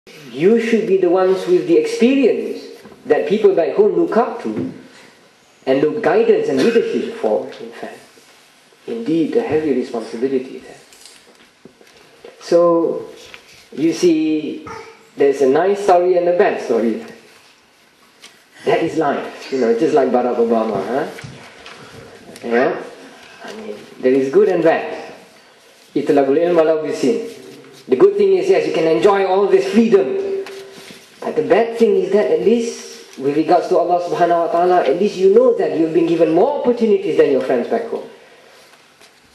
You should be the ones with the experience that people back home look up to and look guidance and leadership for, in fact. Indeed, a heavy responsibility there. So, you see, there's a nice story and a bad story. That is life, just like Barack Obama, huh? Yeah? I mean, there is good and bad. Itlabul ilm walau bisin. The good thing is, yes, you can enjoy all this freedom. But the bad thing is that at least, with regards to Allah subhanahu wa ta'ala, at least you know that you've been given more opportunities than your friends back home.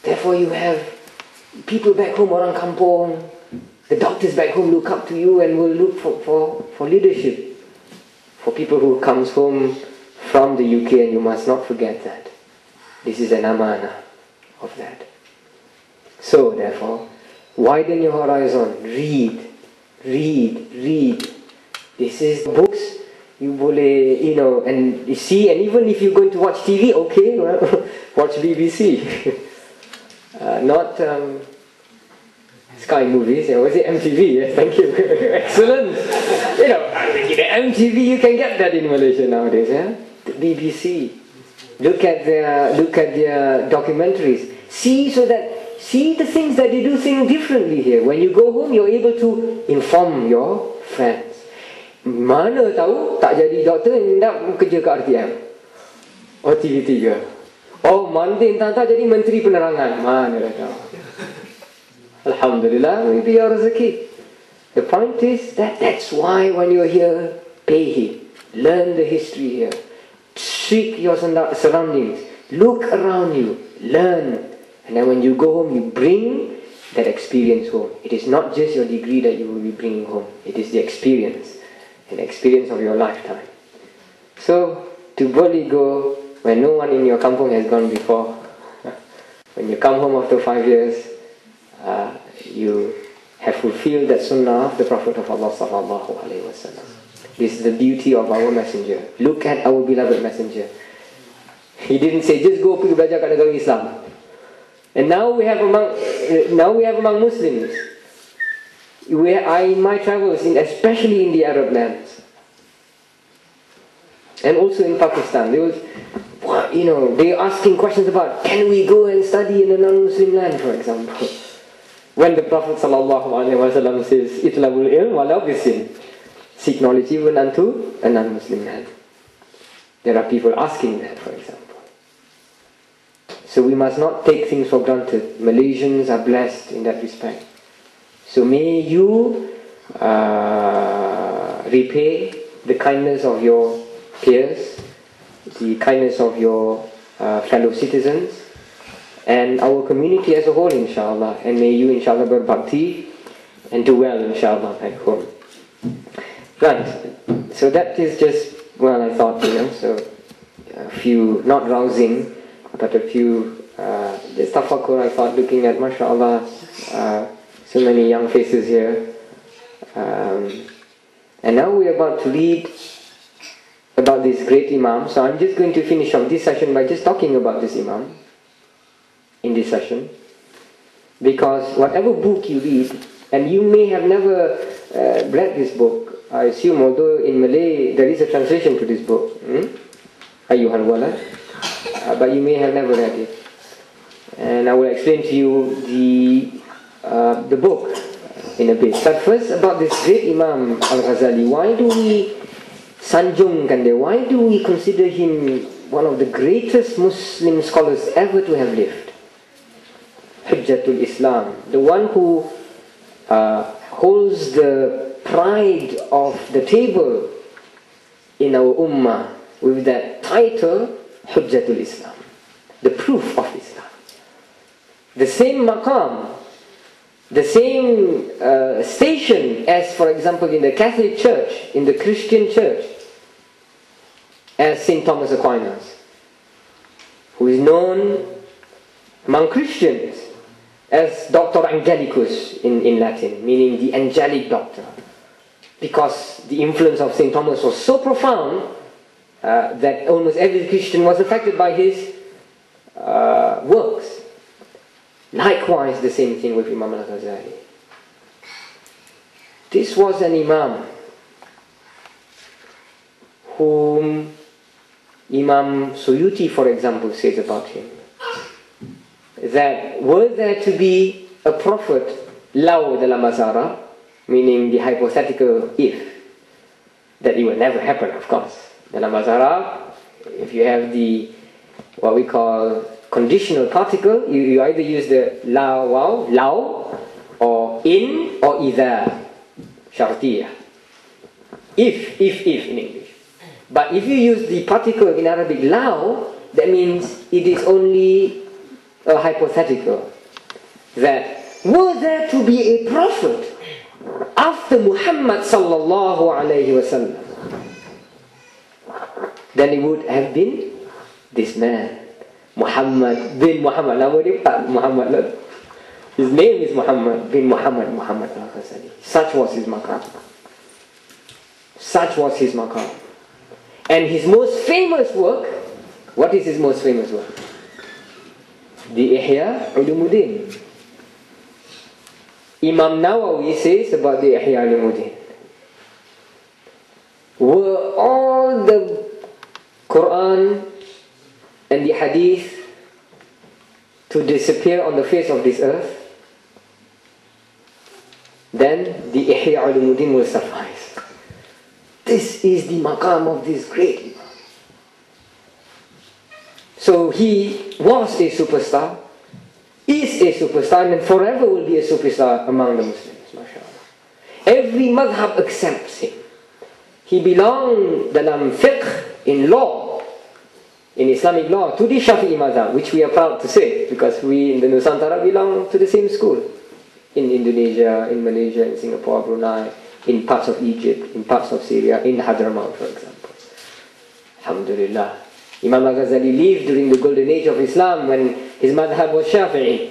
Therefore you have people back home, orang kampung, the doctors back home look up to you and will look for leadership. For people who comes home from the UK, and you must not forget that. This is an amanah of that. So therefore, widen your horizon. Read. This is books. You boleh, and you see, and even if you're going to watch TV, okay, well, watch BBC. Not Sky Movies, was it MTV? Yes, thank you. Excellent. MTV, you can get that in Malaysia nowadays, yeah? The BBC. Look at their documentaries. See the things that they do think differently here. When you go home, you're able to inform your friends. Mana tahu tak jadi doktor, nak kerja ke RTM or TV3. Oh, Monday tak jadi menteri penerangan. Mana dah tahu. Alhamdulillah, maybe your rezeki. The point is that's why when you're here, pay heed. Learn the history here. Seek your surroundings. Look around you. Learn. And then when you go home, you bring that experience home. It is not just your degree that you will be bringing home. It is the experience. An experience of your lifetime. So, to boldly go where no one in your kampung has gone before. When you come home after 5 years, you have fulfilled that sunnah of the Prophet of Allah sallallahu alaihi wasallam. This is the beauty of our messenger. Look at our beloved messenger. He didn't say, just go pergi belajar kat negara Islam. And now we have among Muslims. In my travels, especially in the Arab lands, and also in Pakistan, they are asking questions about, can we go and study in a non-Muslim land, for example? When the Prophet ﷺ says, "Itlabul ilm walau bisin," seek knowledge even unto a non-Muslim land. There are people asking that, for example. So we must not take things for granted. Malaysians are blessed in that respect. So may you repay the kindness of your peers, the kindness of your fellow citizens, and our community as a whole, inshallah. And may you, inshallah, berbakti and do well, inshallah, back home. Right. So that is just, well, I thought, so a few, not rousing, but a few, just tafakkur, I thought, looking at, mashallah, so many young faces here. And now we're about to read about this great Imam. So I'm just going to finish off this session by just talking about this Imam in this session. Because whatever book you read, and you may have never read this book, I assume, although in Malay there is a translation to this book, Ayyuhal Walad, but you may have never read it. And I will explain to you the book in a bit. But first, about this great Imam al-Ghazali, why do we sanjungkan dia? Why do we consider him one of the greatest Muslim scholars ever to have lived? Hujjatul Islam, the one who holds the pride of the table in our ummah with that title, Hujjatul Islam, the proof of Islam. The same maqam, the same station as, for example, in the Catholic Church, in the Christian Church, as St. Thomas Aquinas, who is known among Christians as Doctor Angelicus in Latin, meaning the angelic doctor, because the influence of St. Thomas was so profound that almost every Christian was affected by his works. Likewise, the same thing with Imam al-Ghazali. This was an Imam whom Imam Suyuti, for example, says about him, that were there to be a prophet, law dalam bahasa Arab, meaning the hypothetical if, that it will never happen, of course. Dalam bahasa Arab, if you have the, what we call conditional particle, you either use the la, wow, law, or in, or idha, syartiyah. If in English. But if you use the particle in Arabic law, that means it is only a hypothetical. That were there to be a prophet after Muhammad sallallahu alayhi wasallam, then it would have been this man, Muhammad bin Muhammad. Nama dia tak Muhammad lah. His name is Muhammad bin Muhammad al-Ghazali. Such was his maqam. Such was his maqam. And his most famous work, what is his most famous work? The Ihya Ulumuddin. Imam Nawawi says about the Ihya Ulumuddin, were all the Quran and the Hadith to disappear on the face of this earth, then the Ihya Ulumuddin will suffice. This is the maqam of this great Imam. So he was a superstar, is a superstar, and forever will be a superstar among the Muslims, mashallah. Every madhab accepts him. He belonged dalam fiqh, in law, in Islamic law, to the Shafi'i madhab, which we are proud to say, because we in the Nusantara belong to the same school. In Indonesia, in Malaysia, in Singapore, Brunei, in parts of Egypt, in parts of Syria, in Hadramaut, for example. Alhamdulillah. Imam al-Ghazali lived during the golden age of Islam when his madhab was Shafi'i.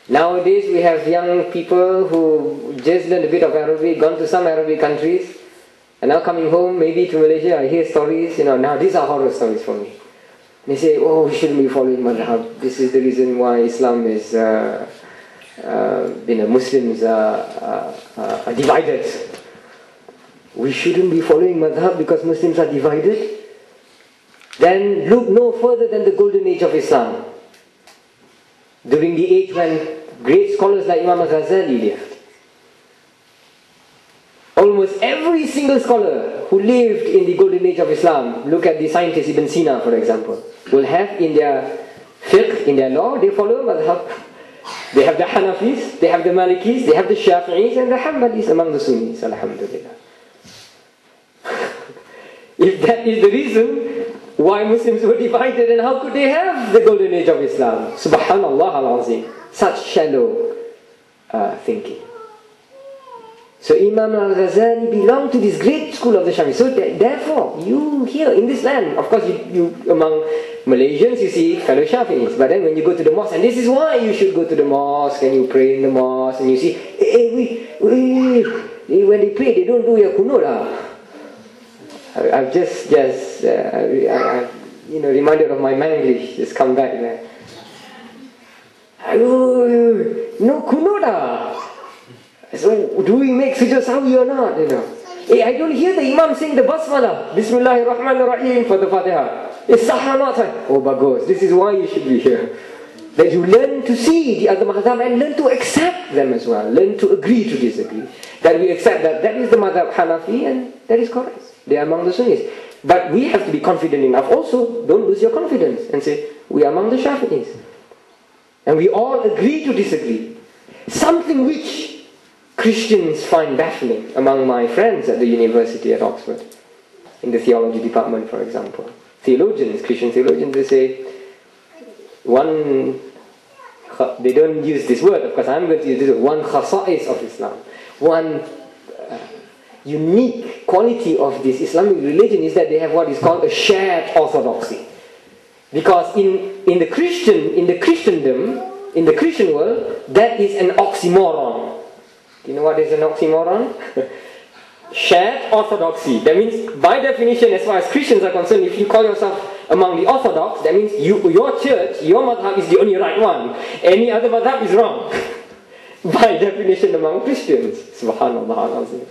Nowadays we have young people who just learned a bit of Arabic, gone to some Arabic countries, and now coming home, maybe to Malaysia, I hear stories, now these are horror stories for me. They say, oh, we shouldn't be following madhab. This is the reason why Islam is, Muslims are divided. We shouldn't be following madhab because Muslims are divided. Then look no further than the golden age of Islam. During the age when great scholars like Imam al-Ghazali lived. Almost every single scholar who lived in the golden age of Islam, look at the scientist Ibn Sina, for example, will have in their fiqh, in their law, they follow madhab. They have the Hanafis, they have the Malikis, they have the Shafi'is, and the Hanbalis among the Sunnis, alhamdulillah. If that is the reason why Muslims were divided, and how could they have the golden age of Islam? Subhanallah al-Azim. Such shallow thinking. So Imam al-Ghazali belonged to this great school of the Shafi'i. So therefore, you here in this land, of course you among Malaysians you see fellow Shafi'is. But then when you go to the mosque, and this is why you should go to the mosque, and you pray in the mosque, and you see, when they pray, they don't do your kunut lah. I've just reminded of my Manglish, just come back there. No kunut lah. So do we make sujood sahwi or not? I don't hear the Imam sing the basmalah, Bismillahirrahmanirrahim for the Fatiha. It's sah or not? Oh bagus, this is why you should be here. That you learn to see the other madhab and learn to accept them as well. Learn to agree to disagree. That we accept that is the madhab Hanafi and that is correct. They are among the Sunnis. But we have to be confident enough also, don't lose your confidence and say, we are among the Shafi'is. And we all agree to disagree. Something which Christians find baffling among my friends at the university at Oxford, in the theology department, for example. Theologians, Christian theologians, they say, they don't use this word, of course I'm going to use this word, one khasa'is of Islam, one unique quality of this Islamic religion is that they have what is called a shared orthodoxy. Because in the Christendom, in the Christian world, that is an oxymoron. You know what is an oxymoron? Shared orthodoxy. That means, by definition, as far as Christians are concerned, if you call yourself among the orthodox, that means your church, your madhab is the only right one. Any other madhab is wrong. by definition among Christians. Subhanallah.